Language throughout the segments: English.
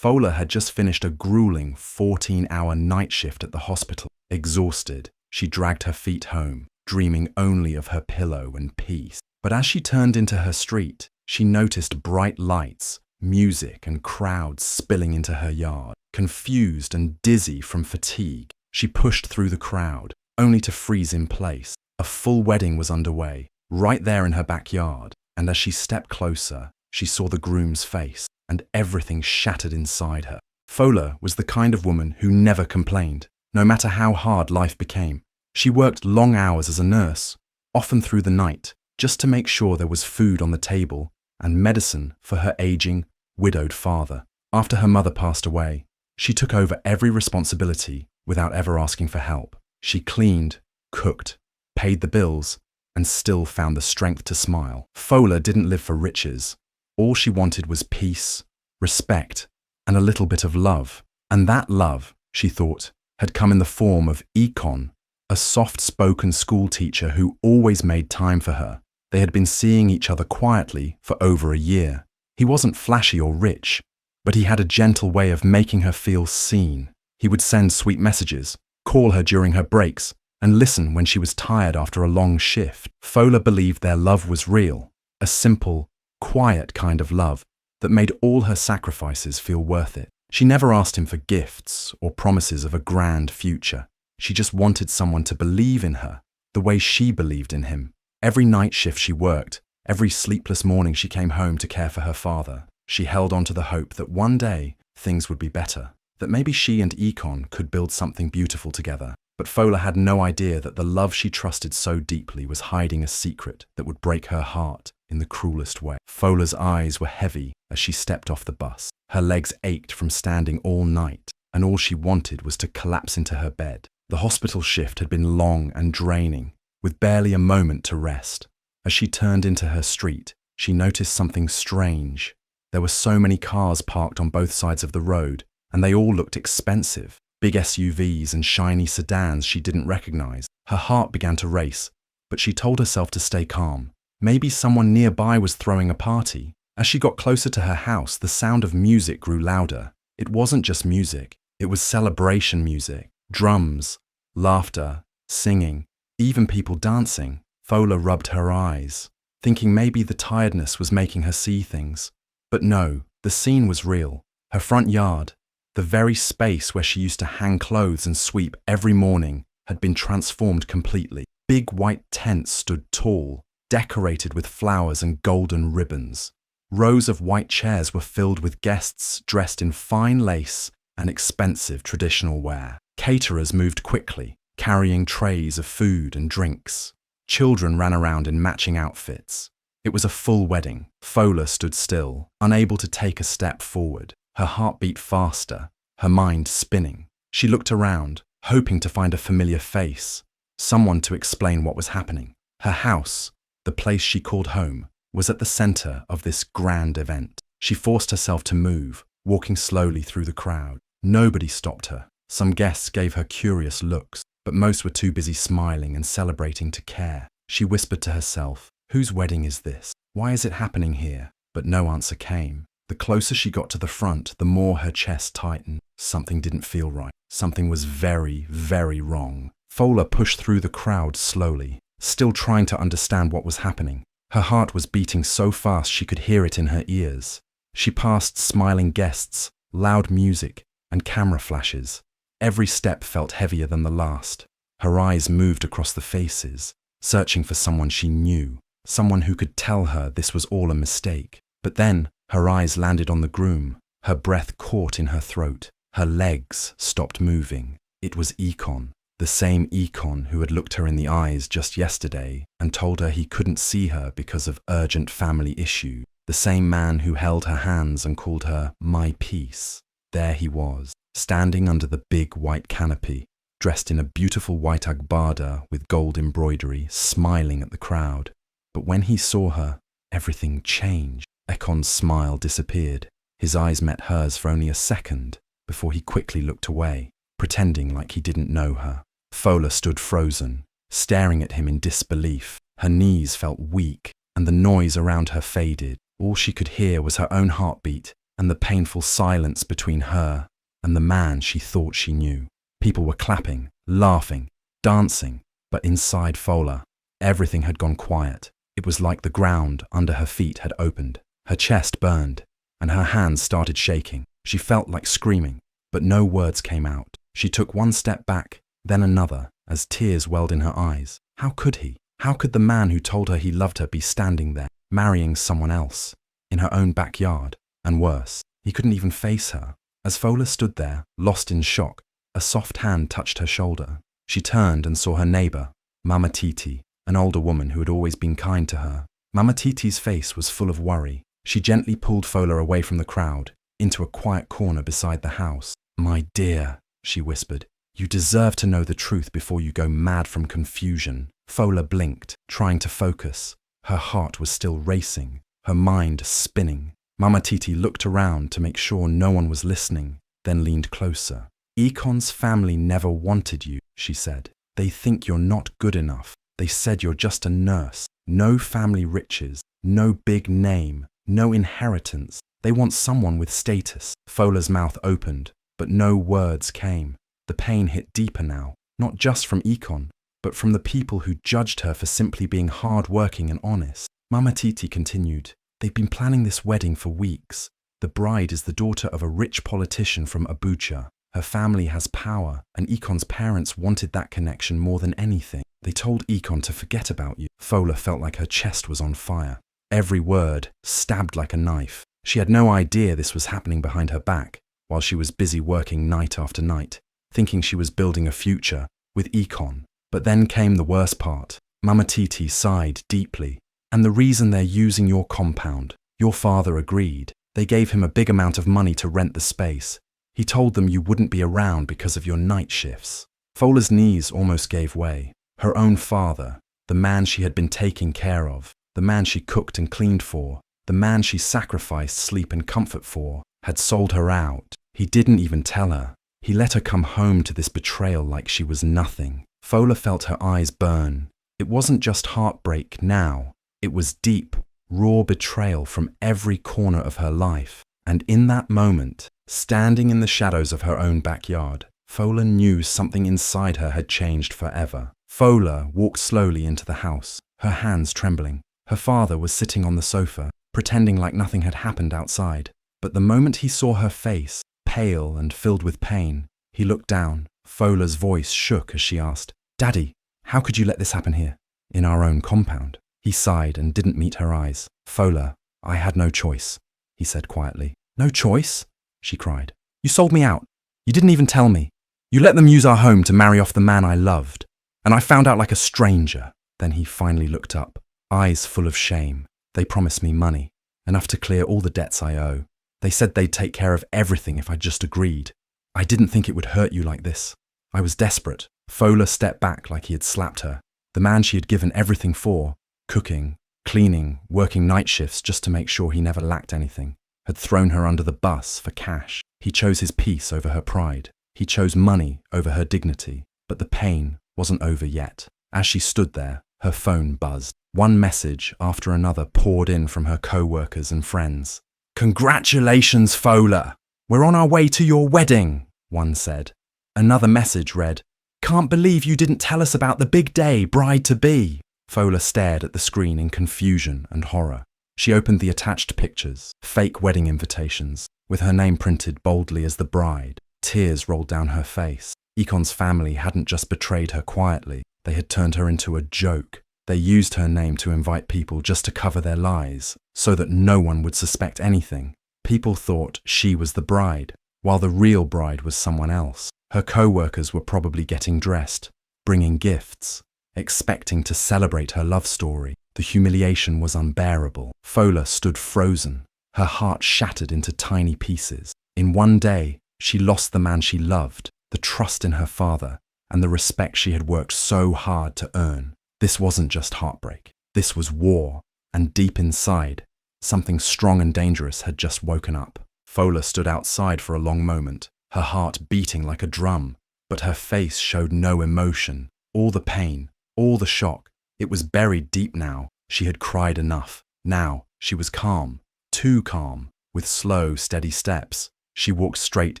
Fola had just finished a grueling 14-hour night shift at the hospital. Exhausted, she dragged her feet home, dreaming only of her pillow and peace. But as she turned into her street, she noticed bright lights, music and crowds spilling into her yard. Confused and dizzy from fatigue, she pushed through the crowd, only to freeze in place. A full wedding was underway, right there in her backyard, and as she stepped closer, she saw the groom's face, and everything shattered inside her. Fola was the kind of woman who never complained, no matter how hard life became. She worked long hours as a nurse, often through the night, just to make sure there was food on the table and medicine for her aging, widowed father. After her mother passed away, she took over every responsibility without ever asking for help. She cleaned, cooked, paid the bills, and still found the strength to smile. Fola didn't live for riches. All she wanted was peace, respect, and a little bit of love. And that love, she thought, had come in the form of Ikon, a soft-spoken school teacher who always made time for her. They had been seeing each other quietly for over a year. He wasn't flashy or rich, but he had a gentle way of making her feel seen. He would send sweet messages, call her during her breaks, and listen when she was tired after a long shift. Fola believed their love was real, a simple, quiet kind of love that made all her sacrifices feel worth it. She never asked him for gifts or promises of a grand future. She just wanted someone to believe in her, the way she believed in him. Every night shift she worked, every sleepless morning she came home to care for her father, she held on to the hope that one day things would be better, that maybe she and Ikon could build something beautiful together. But Fola had no idea that the love she trusted so deeply was hiding a secret that would break her heart in the cruelest way. Fola's eyes were heavy as she stepped off the bus. Her legs ached from standing all night, and all she wanted was to collapse into her bed. The hospital shift had been long and draining, with barely a moment to rest. As she turned into her street, she noticed something strange. There were so many cars parked on both sides of the road, and they all looked expensive. Big SUVs and shiny sedans she didn't recognize. Her heart began to race, but she told herself to stay calm. Maybe someone nearby was throwing a party. As she got closer to her house, the sound of music grew louder. It wasn't just music, it was celebration music. Drums, laughter, singing, even people dancing. Fola rubbed her eyes, thinking maybe the tiredness was making her see things. But no, the scene was real. Her front yard, the very space where she used to hang clothes and sweep every morning, had been transformed completely. Big white tents stood tall, decorated with flowers and golden ribbons. Rows of white chairs were filled with guests dressed in fine lace and expensive traditional wear. Caterers moved quickly, carrying trays of food and drinks. Children ran around in matching outfits. It was a full wedding. Fola stood still, unable to take a step forward. Her heart beat faster, her mind spinning. She looked around, hoping to find a familiar face, someone to explain what was happening. Her house, the place she called home, was at the center of this grand event. She forced herself to move, walking slowly through the crowd. Nobody stopped her. Some guests gave her curious looks, but most were too busy smiling and celebrating to care. She whispered to herself, "Whose wedding is this? Why is it happening here?" But no answer came. The closer she got to the front, the more her chest tightened. Something didn't feel right. Something was very, very wrong. Fola pushed through the crowd slowly, still trying to understand what was happening. Her heart was beating so fast she could hear it in her ears. She passed smiling guests, loud music, and camera flashes. Every step felt heavier than the last. Her eyes moved across the faces, searching for someone she knew, someone who could tell her this was all a mistake. But then, her eyes landed on the groom. Her breath caught in her throat. Her legs stopped moving. It was Ikon, the same Ikon who had looked her in the eyes just yesterday and told her he couldn't see her because of urgent family issues. The same man who held her hands and called her my peace. There he was, standing under the big white canopy, dressed in a beautiful white agbada with gold embroidery, smiling at the crowd. But when he saw her, everything changed. Ikon's smile disappeared. His eyes met hers for only a second before he quickly looked away, pretending like he didn't know her. Fola stood frozen, staring at him in disbelief. Her knees felt weak, and the noise around her faded. All she could hear was her own heartbeat and the painful silence between her and the man she thought she knew. People were clapping, laughing, dancing, but inside Fola, everything had gone quiet. It was like the ground under her feet had opened. Her chest burned, and her hands started shaking. She felt like screaming, but no words came out. She took one step back, then another, as tears welled in her eyes. How could he? How could the man who told her he loved her be standing there, marrying someone else, in her own backyard? And worse, he couldn't even face her. As Fola stood there, lost in shock, a soft hand touched her shoulder. She turned and saw her neighbor, Mama Titi, an older woman who had always been kind to her. Mama Titi's face was full of worry. She gently pulled Fola away from the crowd, into a quiet corner beside the house. "My dear," she whispered, "you deserve to know the truth before you go mad from confusion." Fola blinked, trying to focus. Her heart was still racing, her mind spinning. Mama Titi looked around to make sure no one was listening, then leaned closer. "Ikon's family never wanted you," she said. "They think you're not good enough. They said you're just a nurse. No family riches, no big name, no inheritance. They want someone with status." Fola's mouth opened, but no words came. The pain hit deeper now, not just from Ikon, but from the people who judged her for simply being hard-working and honest. Mama Titi continued, "They've been planning this wedding for weeks. The bride is the daughter of a rich politician from Abuja. Her family has power, and Ikon's parents wanted that connection more than anything. They told Ikon to forget about you." Fola felt like her chest was on fire. Every word stabbed like a knife. She had no idea this was happening behind her back, while she was busy working night after night, thinking she was building a future with Ikon. But then came the worst part. Mama Titi sighed deeply. "And the reason they're using your compound, your father agreed. They gave him a big amount of money to rent the space. He told them you wouldn't be around because of your night shifts." Fola's knees almost gave way. Her own father, the man she had been taking care of, the man she cooked and cleaned for, the man she sacrificed sleep and comfort for, had sold her out. He didn't even tell her. He let her come home to this betrayal like she was nothing. Fola felt her eyes burn. It wasn't just heartbreak now. It was deep, raw betrayal from every corner of her life. And in that moment, standing in the shadows of her own backyard, Fola knew something inside her had changed forever. Fola walked slowly into the house, her hands trembling. Her father was sitting on the sofa, pretending like nothing had happened outside. But the moment he saw her face, pale and filled with pain, he looked down. Fola's voice shook as she asked, "Daddy, how could you let this happen here, in our own compound?" He sighed and didn't meet her eyes. "Fola, I had no choice," he said quietly. "No choice?" she cried. "You sold me out. You didn't even tell me. You let them use our home to marry off the man I loved. And I found out like a stranger." Then he finally looked up, eyes full of shame. "They promised me money, enough to clear all the debts I owe. They said they'd take care of everything if I just agreed. I didn't think it would hurt you like this. I was desperate." Fola stepped back like he had slapped her. The man she had given everything for, cooking, cleaning, working night shifts just to make sure he never lacked anything, had thrown her under the bus for cash. He chose his peace over her pride. He chose money over her dignity. But the pain wasn't over yet. As she stood there, her phone buzzed. One message after another poured in from her co-workers and friends. "Congratulations, Fola! We're on our way to your wedding," one said. Another message read, "Can't believe you didn't tell us about the big day, bride-to-be." Fola stared at the screen in confusion and horror. She opened the attached pictures, fake wedding invitations, with her name printed boldly as the bride. Tears rolled down her face. Ikon's family hadn't just betrayed her quietly, they had turned her into a joke. They used her name to invite people just to cover their lies, so that no one would suspect anything. People thought she was the bride, while the real bride was someone else. Her co-workers were probably getting dressed, bringing gifts, expecting to celebrate her love story. The humiliation was unbearable. Fola stood frozen, her heart shattered into tiny pieces. In one day, she lost the man she loved, the trust in her father, and the respect she had worked so hard to earn. This wasn't just heartbreak. This was war, and deep inside, something strong and dangerous had just woken up. Fola stood outside for a long moment, her heart beating like a drum, but her face showed no emotion. All the pain, all the shock, it was buried deep now. She had cried enough. Now she was calm, too calm. With slow, steady steps, she walked straight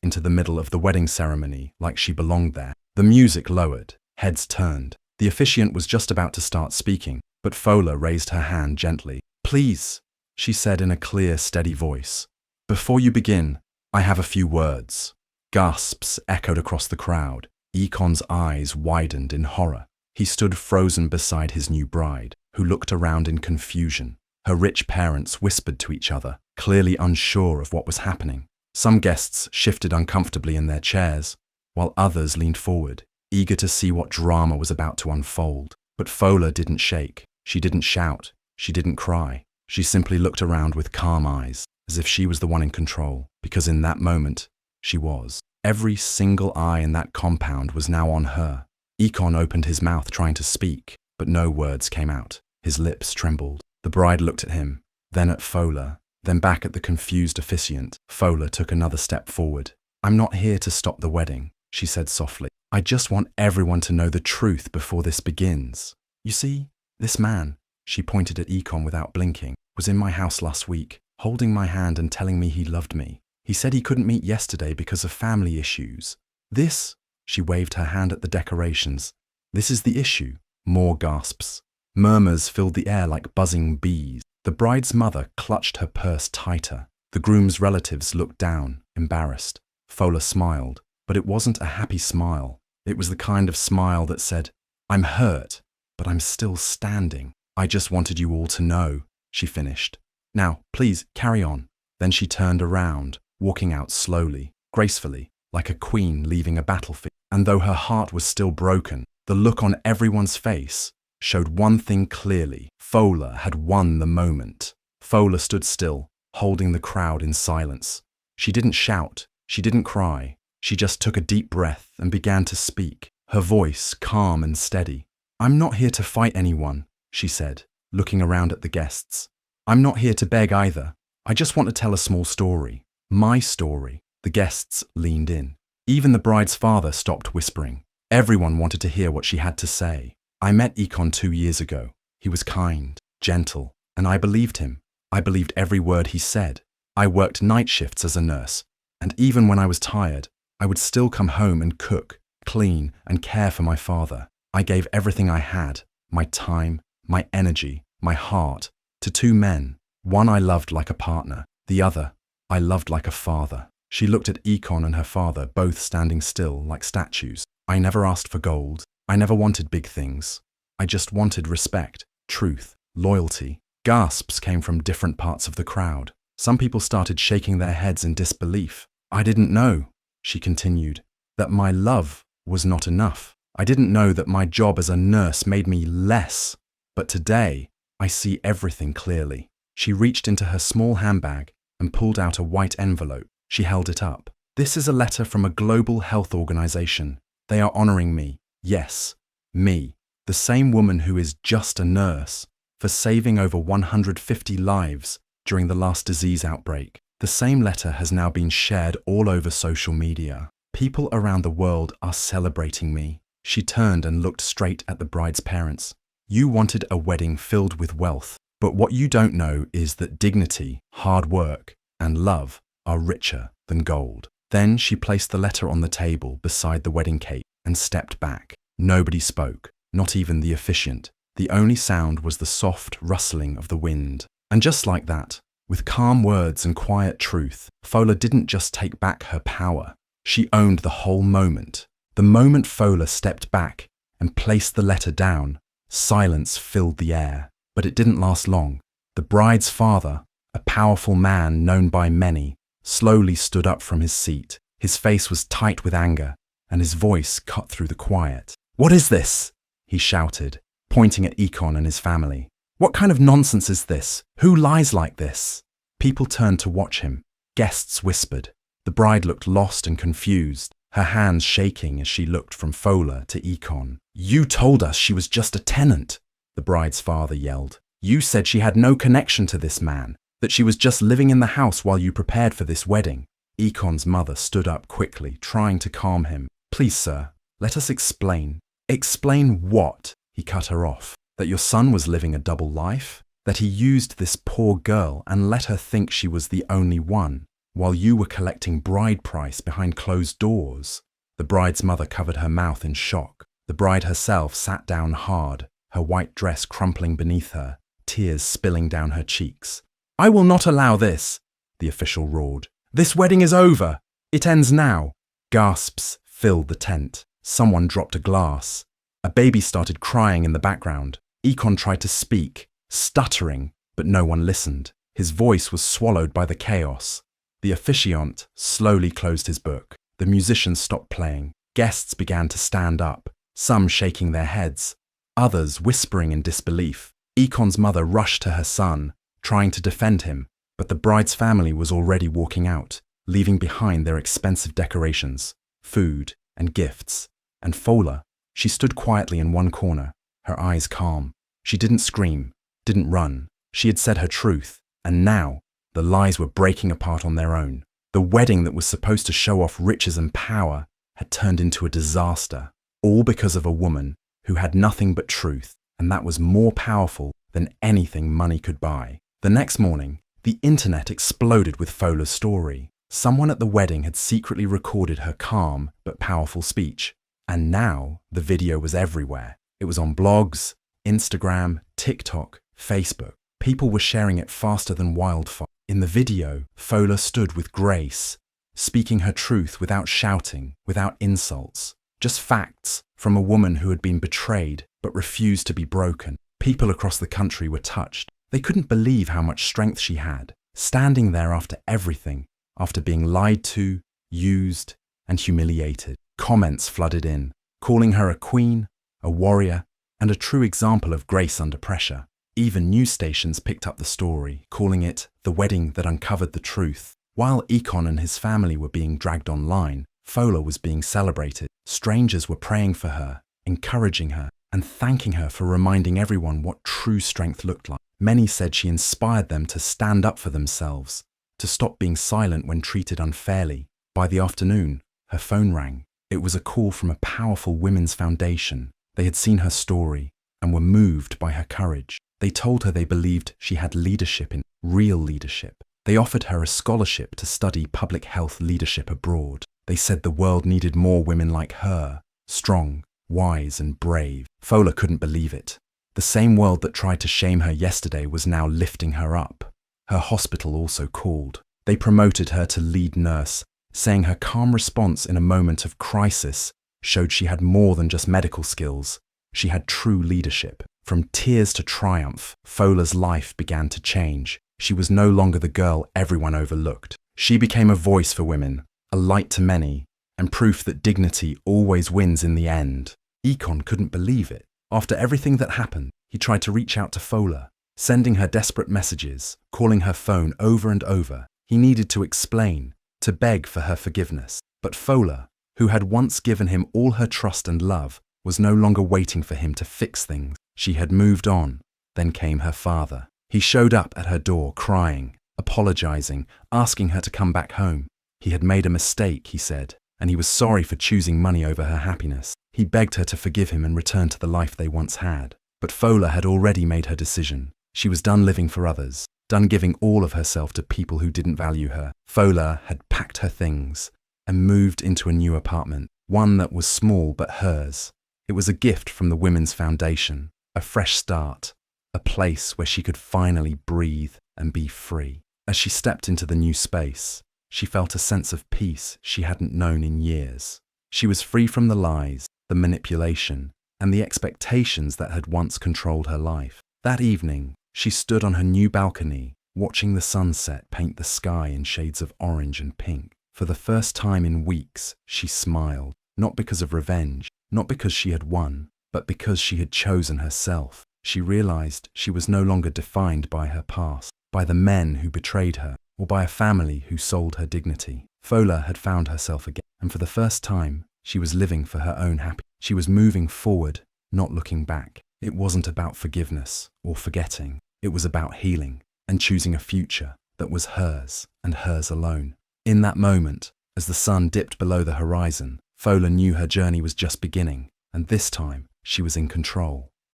into the middle of the wedding ceremony like she belonged there. The music lowered, heads turned. The officiant was just about to start speaking, but Fola raised her hand gently. "Please," she said in a clear, steady voice. "Before you begin, I have a few words." Gasps echoed across the crowd. Ikon's eyes widened in horror. He stood frozen beside his new bride, who looked around in confusion. Her rich parents whispered to each other, clearly unsure of what was happening. Some guests shifted uncomfortably in their chairs, while others leaned forward, eager to see what drama was about to unfold. But Fola didn't shake. She didn't shout. She didn't cry. She simply looked around with calm eyes, as if she was the one in control, because in that moment, she was. Every single eye in that compound was now on her. Ikon opened his mouth trying to speak, but no words came out. His lips trembled. The bride looked at him, then at Fola, then back at the confused officiant. Fola took another step forward. "I'm not here to stop the wedding," she said softly. "I just want everyone to know the truth before this begins. You see, this man," she pointed at Ikon without blinking, "was in my house last week, holding my hand and telling me he loved me. He said he couldn't meet yesterday because of family issues. This," she waved her hand at the decorations, "this is the issue." More gasps. Murmurs filled the air like buzzing bees. The bride's mother clutched her purse tighter. The groom's relatives looked down, embarrassed. Fola smiled, but it wasn't a happy smile. It was the kind of smile that said, "I'm hurt, but I'm still standing. I just wanted you all to know," she finished. "Now, please, carry on." Then she turned around, walking out slowly, gracefully, like a queen leaving a battlefield. And though her heart was still broken, the look on everyone's face showed one thing clearly. Fola had won the moment. Fola stood still, holding the crowd in silence. She didn't shout, she didn't cry. She just took a deep breath and began to speak, her voice calm and steady. "I'm not here to fight anyone," she said, looking around at the guests. "I'm not here to beg either. I just want to tell a small story. My story." The guests leaned in. Even the bride's father stopped whispering. Everyone wanted to hear what she had to say. "I met Ikon 2 years ago. He was kind, gentle, and I believed him. I believed every word he said. I worked night shifts as a nurse, and even when I was tired, I would still come home and cook, clean, and care for my father. I gave everything I had, my time, my energy, my heart, to 2 men. One I loved like a partner, the other I loved like a father." She looked at Ikon and her father, both standing still like statues. "I never asked for gold. I never wanted big things. I just wanted respect, truth, loyalty." Gasps came from different parts of the crowd. Some people started shaking their heads in disbelief. "I didn't know," she continued, "that my love was not enough. I didn't know that my job as a nurse made me less. But today, I see everything clearly." She reached into her small handbag and pulled out a white envelope. She held it up. "This is a letter from a global health organization. They are honoring me. Yes, me, the same woman who is just a nurse, for saving over 150 lives during the last disease outbreak. The same letter has now been shared all over social media. People around the world are celebrating me." She turned and looked straight at the bride's parents. "You wanted a wedding filled with wealth, but what you don't know is that dignity, hard work, and love are richer than gold." Then she placed the letter on the table beside the wedding cake and stepped back. Nobody spoke, not even the officiant. The only sound was the soft rustling of the wind. And just like that, with calm words and quiet truth, Fola didn't just take back her power. She owned the whole moment. The moment Fola stepped back and placed the letter down, silence filled the air. But it didn't last long. The bride's father, a powerful man known by many, slowly stood up from his seat. His face was tight with anger, and his voice cut through the quiet. "What is this?" he shouted, pointing at Ikon and his family. "What kind of nonsense is this? Who lies like this?" People turned to watch him. Guests whispered. The bride looked lost and confused, her hands shaking as she looked from Fola to Ikon. "You told us she was just a tenant," the bride's father yelled. "You said she had no connection to this man, that she was just living in the house while you prepared for this wedding." Ikon's mother stood up quickly, trying to calm him. "Please, sir, let us explain." "Explain what?" He cut her off. "That your son was living a double life? that he used this poor girl and let her think she was the only one, while you were collecting bride price behind closed doors. The bride's mother covered her mouth in shock. The bride herself sat down hard, her white dress crumpling beneath her, tears spilling down her cheeks. "I will not allow this," the official roared. "This wedding is over. It ends now." Gasps filled the tent. Someone dropped a glass. A baby started crying in the background. Ikon tried to speak, stuttering, but no one listened. His voice was swallowed by the chaos. The officiant slowly closed his book. The musicians stopped playing. Guests began to stand up, some shaking their heads, others whispering in disbelief. Ikon's mother rushed to her son, trying to defend him, but the bride's family was already walking out, leaving behind their expensive decorations, food, and gifts. And Fola, she stood quietly in one corner, her eyes calm. She didn't scream, didn't run. She had said her truth, and now the lies were breaking apart on their own. The wedding that was supposed to show off riches and power had turned into a disaster, all because of a woman who had nothing but truth, and that was more powerful than anything money could buy. The next morning, the internet exploded with Fola's story. Someone at the wedding had secretly recorded her calm but powerful speech, and now the video was everywhere. It was on blogs, Instagram, TikTok, Facebook. People were sharing it faster than wildfire. In the video, Fola stood with grace, speaking her truth without shouting, without insults. Just facts from a woman who had been betrayed but refused to be broken. People across the country were touched. They couldn't believe how much strength she had, standing there after everything, after being lied to, used, and humiliated. Comments flooded in, calling her a queen, a warrior, and a true example of grace under pressure. Even news stations picked up the story, calling it the wedding that uncovered the truth. While Ikon and his family were being dragged online, Fola was being celebrated. Strangers were praying for her, encouraging her, and thanking her for reminding everyone what true strength looked like. Many said she inspired them to stand up for themselves, to stop being silent when treated unfairly. By the afternoon, her phone rang. It was a call from a powerful women's foundation. They had seen her story and were moved by her courage. They told her they believed she had leadership in real leadership. They offered her a scholarship to study public health leadership abroad. They said the world needed more women like her, strong, wise, and brave. Fola couldn't believe it. The same world that tried to shame her yesterday was now lifting her up. Her hospital also called. They promoted her to lead nurse, saying her calm response in a moment of crisis showed she had more than just medical skills. She had true leadership. From tears to triumph, Fola's life began to change. She was no longer the girl everyone overlooked. She became a voice for women, a light to many, and proof that dignity always wins in the end. Ikon couldn't believe it. After everything that happened, he tried to reach out to Fola, sending her desperate messages, calling her phone over and over. He needed to explain, to beg for her forgiveness. But Fola, who had once given him all her trust and love, was no longer waiting for him to fix things. She had moved on. Then came her father. He showed up at her door crying, apologizing, asking her to come back home. He had made a mistake, he said, and he was sorry for choosing money over her happiness. He begged her to forgive him and return to the life they once had. But Fola had already made her decision. She was done living for others, done giving all of herself to people who didn't value her. Fola had packed her things and moved into a new apartment, one that was small but hers. It was a gift from the Women's Foundation, a fresh start, a place where she could finally breathe and be free. As she stepped into the new space, she felt a sense of peace she hadn't known in years. She was free from the lies, the manipulation, and the expectations that had once controlled her life. That evening, she stood on her new balcony, watching the sunset paint the sky in shades of orange and pink. For the first time in weeks, she smiled, not because of revenge, not because she had won, but because she had chosen herself. She realized she was no longer defined by her past, by the men who betrayed her, or by a family who sold her dignity. Fola had found herself again, and for the first time, she was living for her own happiness. She was moving forward, not looking back. It wasn't about forgiveness or forgetting. It was about healing and choosing a future that was hers and hers alone. In that moment, as the sun dipped below the horizon, Fola knew her journey was just beginning, and this time she was in control.